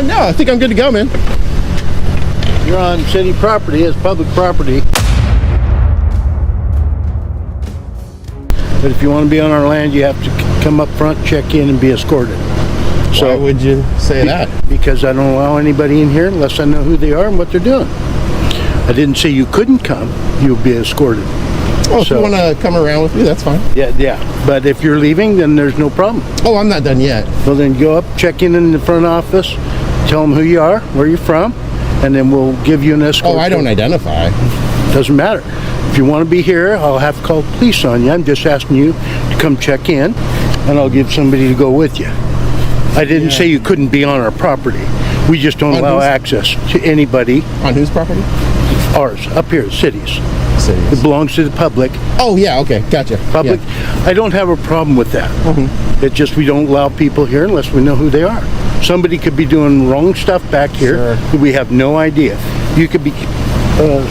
No, I think I'm good to go, man. You're on city property, it's public property. But if you want to be on our land, you have to come up front, check in, and be escorted. So, why would you say that? Because I don't allow anybody in here unless I know who they are and what they're doing. I didn't say you couldn't come, you'll be escorted. Well, if you want to come around with me, that's fine. Yeah. But if you're leaving, then there's no problem. Oh, I'm not done yet. Well, then go up, check in the front office, tell them who you are, where you're from, and then we'll give you an escort. Oh, I don't identify. Doesn't matter. If you want to be here, I'll have to call the police on you. I'm just asking you to come check in, and I'll give somebody to go with you. I didn't say you couldn't be on our property. We just don't allow access to anybody. On whose property? Ours, up here, cities. Cities. It belongs to the public. Oh, yeah, okay, gotcha. Public. Yeah. I don't have a problem with that. Mm-hmm. It's just we don't allow people here unless we know who they are. Somebody could be doing wrong stuff back here that we have no idea. You could be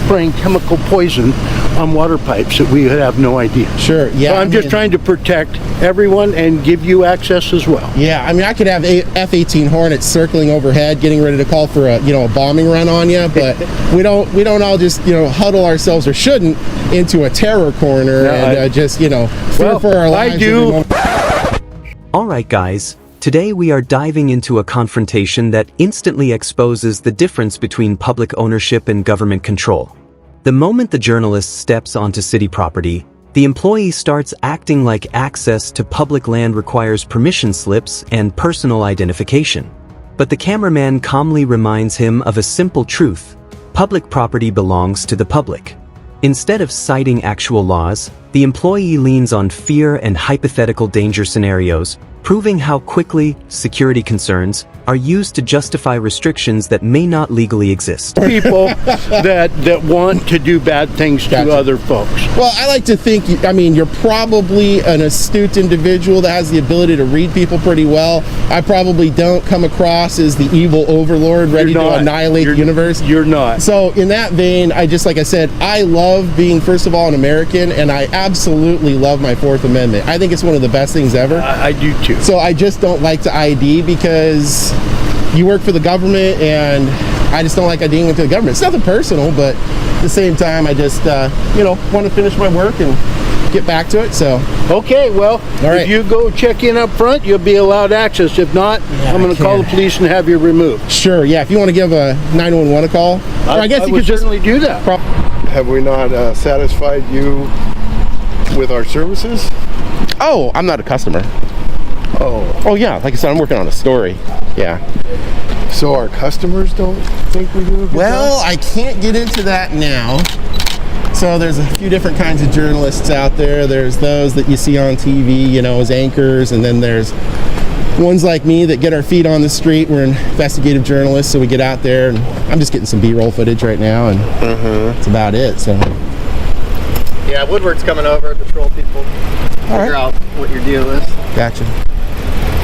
spraying chemical poison on water pipes that we have no idea. Sure, yeah. So I'm just trying to protect everyone and give you access as well. Yeah, I mean, I could have F-18 Hornets circling overhead, getting ready to call for a bombing run on you, but we don't all just huddle ourselves, or shouldn't, into a terror corner fear for our lives. I do. All right, guys. Today we are diving into a confrontation that instantly exposes the difference between public ownership and government control. The moment the journalist steps onto city property, the employee starts acting like access to public land requires permission slips and personal identification. But the cameraman calmly reminds him of a simple truth: public property belongs to the public. Instead of citing actual laws, the employee leans on fear and hypothetical danger scenarios, proving how quickly security concerns are used to justify restrictions that may not legally exist. People that want to do bad things to other folks. Well, I like to think, you're probably an astute individual that has the ability to read people pretty well. I probably don't come across as the evil overlord ready to annihilate the universe. You're not. So in that vein, like I said, I love being, first of all, an American, and I absolutely love my Fourth Amendment. I think it's one of the best things ever. I do too. So I just don't like to ID because you work for the government, and I just don't like IDing into the government. It's nothing personal, but at the same time, I just, want to finish my work and get back to it, so. Okay, well, if you go check in up front, you'll be allowed access. If not, I'm going to call the police and have you removed. Sure, yeah, if you want to give a 911 a call. I guess you could certainly do that. Have we not satisfied you with our services? Oh, I'm not a customer. Oh yeah, like I said, I'm working on a story. Yeah. So our customers don't think we do a good job? I can't get into that now. So there's a few different kinds of journalists out there. There's those that you see on TV, as anchors, and then there's ones like me that get our feet on the street. We're investigative journalists, so we get out there, and I'm just getting some B-roll footage right now, and that's about it. So. Yeah, Woodward's coming over, patrol people, figure out what your deal is. Gotcha.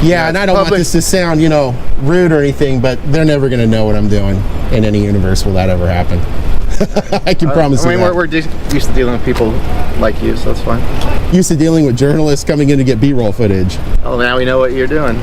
Yeah, and I don't want this to sound, rude or anything, but they're never going to know what I'm doing in any universe will that ever happen. I can promise you that. We're used to dealing with people like you, so that's fine. Used to dealing with journalists coming in to get B-roll footage. Oh, now we know what you're doing.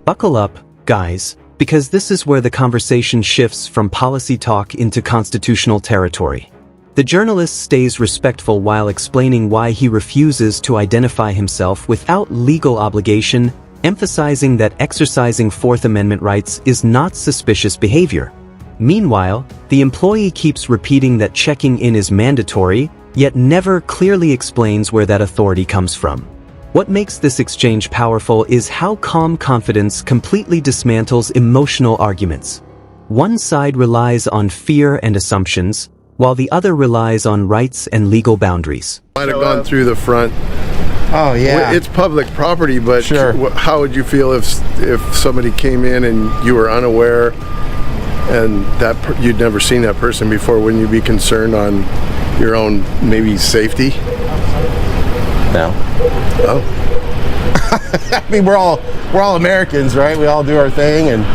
Buckle up, guys, because this is where the conversation shifts from policy talk into constitutional territory. The journalist stays respectful while explaining why he refuses to identify himself without legal obligation, emphasizing that exercising Fourth Amendment rights is not suspicious behavior. Meanwhile, the employee keeps repeating that checking in is mandatory, yet never clearly explains where that authority comes from. What makes this exchange powerful is how calm confidence completely dismantles emotional arguments. One side relies on fear and assumptions, while the other relies on rights and legal boundaries. Might have gone through the front. Oh yeah, it's public property, but how would you feel if somebody came in and you were unaware and that you'd never seen that person before? Wouldn't you be concerned on your own maybe safety? No. Oh. I mean, we're all Americans, right? We all do our thing, and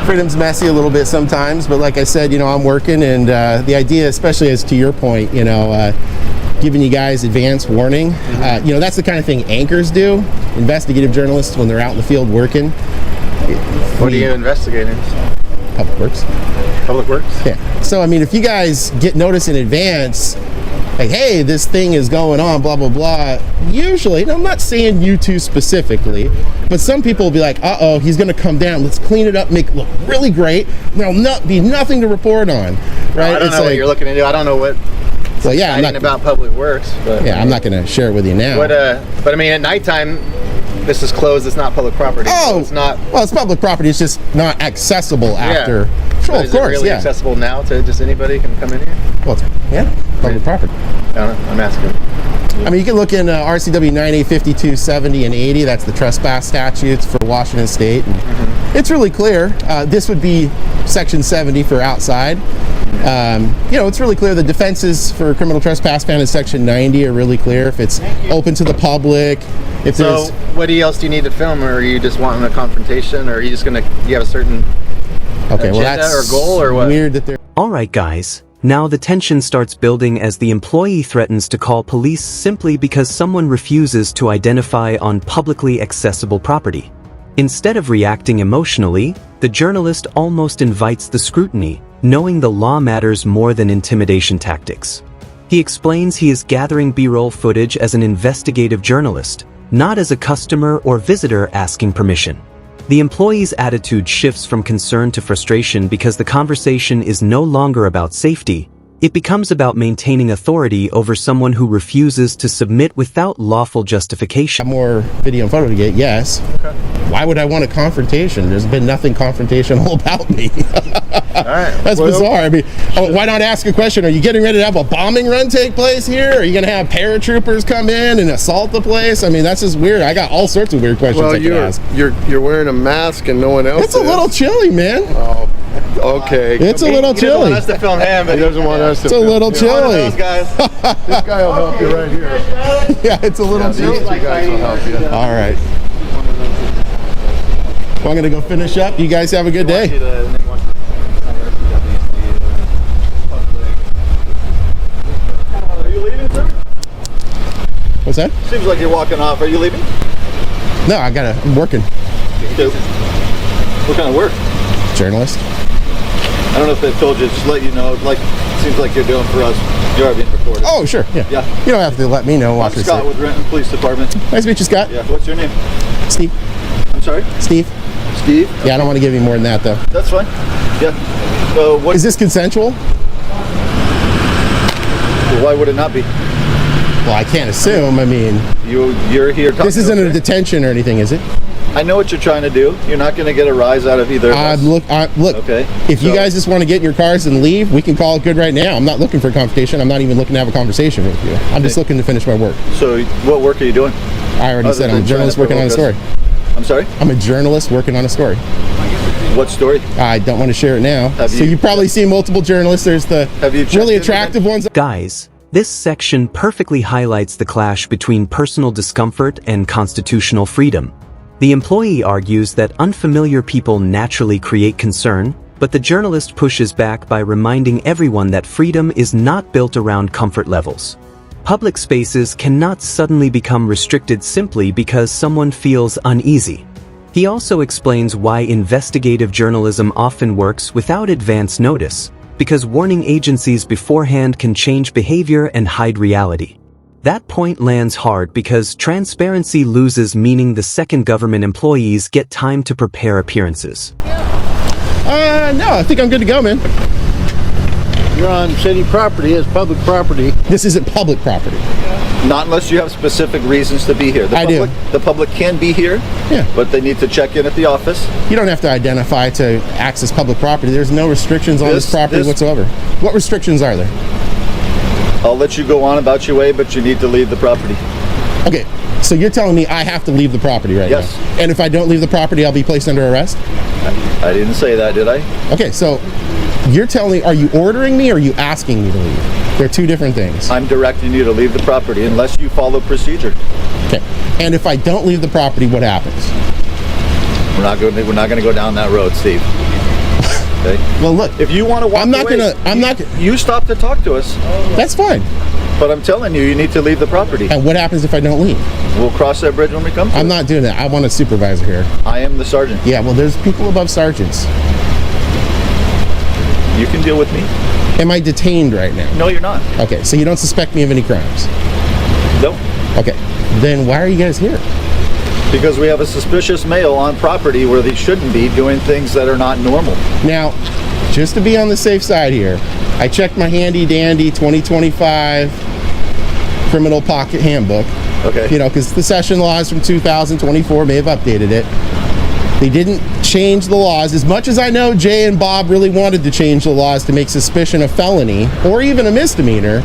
freedom's messy a little bit sometimes. But like I said, I'm working, and the idea, especially as to your point, giving you guys advance warning. That's the kind of thing anchors do, investigative journalists, when they're out in the field working. What are you investigating? Public Works. Public Works? Yeah. So, I mean, if you guys get notice in advance, like, hey, this thing is going on, blah, blah, blah, usually, and I'm not saying you two specifically, but some people will be like, uh-oh, he's going to come down. Let's clean it up, make it look really great. There'll be nothing to report on, right? I don't know what you're looking to do. I don't know what well, yeah, I'm not about Public Works. But, yeah, I'm not going to share it with you now. But I mean, at nighttime, this is closed. It's not public property. Oh, so it's not. Well, it's public property. It's just not accessible after. Yeah. Sure, But of course, is it really yeah. accessible now to just anybody can come in here? Well, public property. I don't know. I'm asking. I mean, you can look in RCW 9852, 70, and 80. That's the trespass statutes for Washington State. And it's really clear. This would be Section 70 for outside. It's really clear. The defenses for criminal trespass found in Section 90 are really clear. If it's open to the public, if So, what else do you need to film, or are you just wanting a confrontation, or are you just gonna? You have a certain agenda that's or goal, or what? Weird that they're. Alright guys, now the tension starts building as the employee threatens to call police simply because someone refuses to identify on publicly accessible property. Instead of reacting emotionally, the journalist almost invites the scrutiny, knowing the law matters more than intimidation tactics. He explains he is gathering B-roll footage as an investigative journalist, not as a customer or visitor asking permission. The employee's attitude shifts from concern to frustration because the conversation is no longer about safety. It becomes about maintaining authority over someone who refuses to submit without lawful justification. More video and photo to get, yes. Okay. Why would I want a confrontation? There's been nothing confrontational about me. All right. That's bizarre. I mean, why not ask a question? Are you getting ready to have a bombing run take place here? Are you going to have paratroopers come in and assault the place? I mean, that's just weird. I got all sorts of weird questions I can ask. You're wearing a mask and no one else It's a little chilly, man. Oh, okay. It's a little He doesn't chilly. want us to film him, but He doesn't want us to. It's a little One of chilly. those guys. This guy will help you right here. Yeah, it's a little These chilly. two guys will help you. All right. Well, I'm going to go finish up. You guys have a good day. Are you leaving, sir? What's that? Seems like you're walking off. Are you leaving? No, I'm working. What kind of work? Journalist. I don't know if they told you. Just let you know. Seems like you're doing for us. You are being recorded. Oh, sure. Yeah. You don't have to let me know. I'm Scott with Renton Police Department. Nice to meet you, Scott. Yeah. What's your name? Steve. I'm sorry. Steve. Steve. Yeah, I don't want to give you more than that, though. That's fine. Yeah. So what? Is this consensual? Well, why would it not be? Well, I can't assume. I mean, you're here. This isn't a detention or anything, is it? I know what you're trying to do. You're not going to get a rise out of either of us. Look. Okay. If you guys just want to get in your cars and leave, we can call it good right now. I'm not looking for a confrontation. I'm not even looking to have a conversation with you. I'm just looking to finish my work. So, what work are you doing? I already said I'm a journalist working on a story. I'm sorry? I'm a journalist working on a story. What story? I don't want to share it now. So you've probably seen multiple journalists. There's the really attractive ones. Guys, this section perfectly highlights the clash between personal discomfort and constitutional freedom. The employee argues that unfamiliar people naturally create concern, but the journalist pushes back by reminding everyone that freedom is not built around comfort levels. Public spaces cannot suddenly become restricted simply because someone feels uneasy. He also explains why investigative journalism often works without advance notice, because warning agencies beforehand can change behavior and hide reality. That point lands hard because transparency loses meaning the second government employees get time to prepare appearances. No, I think I'm good to go, man. You're on city property. It's public property. This isn't public property. Not unless you have specific reasons to be here. I do. The public can be here, but they need to check in at the office. You don't have to identify to access public property. There's no restrictions on this property whatsoever. What restrictions are there? I'll let you go on about your way, but you need to leave the property. Okay, so you're telling me I have to leave the property right now? Yes. And if I don't leave the property, I'll be placed under arrest? I didn't say that, did I? Okay, so you're telling me, are you ordering me or are you asking me to leave? They're two different things. I'm directing you to leave the property unless you follow procedure. Okay, and if I don't leave the property, what happens? We're not going to go down that road, Steve. Okay. Well, look. If you want to walk away, you stop to talk to us. That's fine. But I'm telling you, you need to leave the property. And what happens if I don't leave? We'll cross that bridge when we come to it. I'm not doing that. I want a supervisor here. I am the sergeant. Yeah, well, there's people above sergeants. You can deal with me. Am I detained right now? No, you're not. Okay, so you don't suspect me of any crimes? No. Okay, then why are you guys here? Because we have a suspicious male on property where they shouldn't be doing things that are not normal. Now, just to be on the safe side here, I checked my handy dandy 2025 criminal pocket handbook. Okay. You know, because the session laws from 2024 may have updated it. They didn't change the laws. As much as I know Jay and Bob really wanted to change the laws to make suspicion a felony or even a misdemeanor,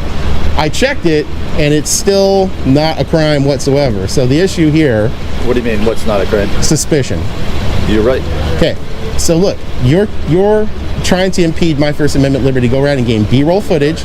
I checked it and it's still not a crime whatsoever. So the issue here... What do you mean, what's not a crime? Suspicion. You're right. Okay, so look, you're trying to impede my First Amendment liberty. Go around and gain B-roll footage,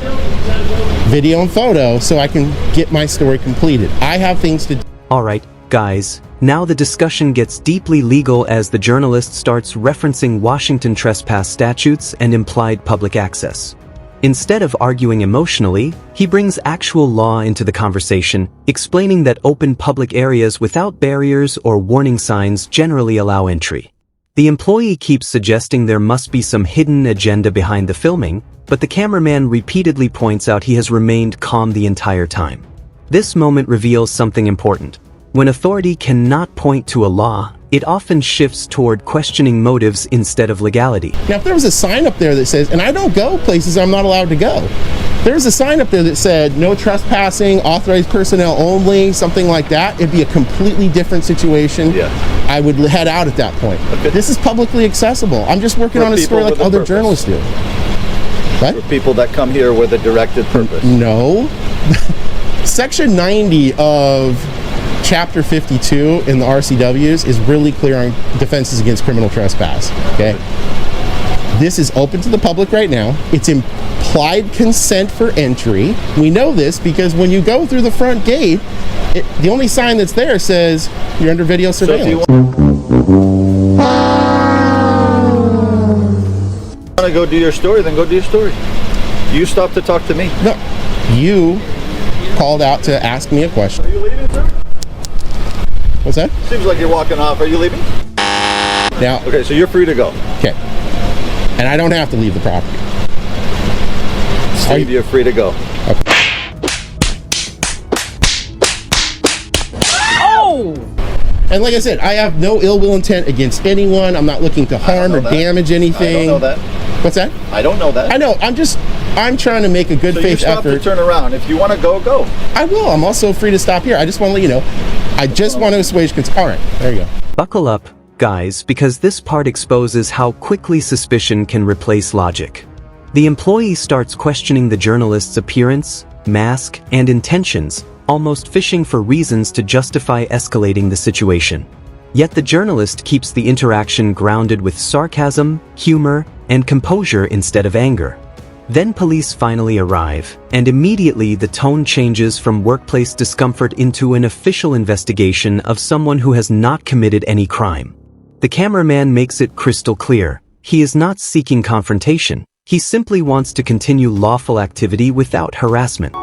video and photo, so I can get my story completed. I have things to do. Alright, guys, now the discussion gets deeply legal as the journalist starts referencing Washington trespass statutes and implied public access. Instead of arguing emotionally, he brings actual law into the conversation, explaining that open public areas without barriers or warning signs generally allow entry. The employee keeps suggesting there must be some hidden agenda behind the filming, but the cameraman repeatedly points out he has remained calm the entire time. This moment reveals something important. When authority cannot point to a law, it often shifts toward questioning motives instead of legality. Now, if there was a sign up there that says, and I don't go places I'm not allowed to go. There's a sign up there that said, no trespassing, authorized personnel only, something like that. It'd be a completely different situation. Yeah. I would head out at that point. Okay. This is publicly accessible. I'm just working For on a story people like with a other purpose. journalists do. What? For people that come here with a directed purpose. No. Section 90 of Chapter 52 in the RCWs is really clear on defenses against criminal trespass. Okay. This is open to the public right now. It's implied consent for entry. We know this because when you go through the front gate, the only sign that's there says you're under video surveillance. So if you want to go do your story, then go do your story. You stop to talk to me. No, you called out to ask me a question. Are you leaving, sir? What's that? Seems like you're walking off. Are you leaving? Now, Okay, so you're free to go. okay. And I don't have to leave the property. Steve, you're free to go. And like I said, I have no ill will intent against anyone. I'm not looking to harm or damage anything. I don't know that. What's that? I don't know that. I know. I'm trying to make a good So faith you stop effort. to turn around. If you want to go, go. I will. I'm also free to stop here. I just want to let you know. I just want to assuage concern. All right, there you go. Buckle up, guys, because this part exposes how quickly suspicion can replace logic. The employee starts questioning the journalist's appearance, mask, and intentions, almost fishing for reasons to justify escalating the situation. Yet the journalist keeps the interaction grounded with sarcasm, humor, and composure instead of anger. Then police finally arrive, and immediately the tone changes from workplace discomfort into an official investigation of someone who has not committed any crime. The cameraman makes it crystal clear. He is not seeking confrontation. He simply wants to continue lawful activity without harassment.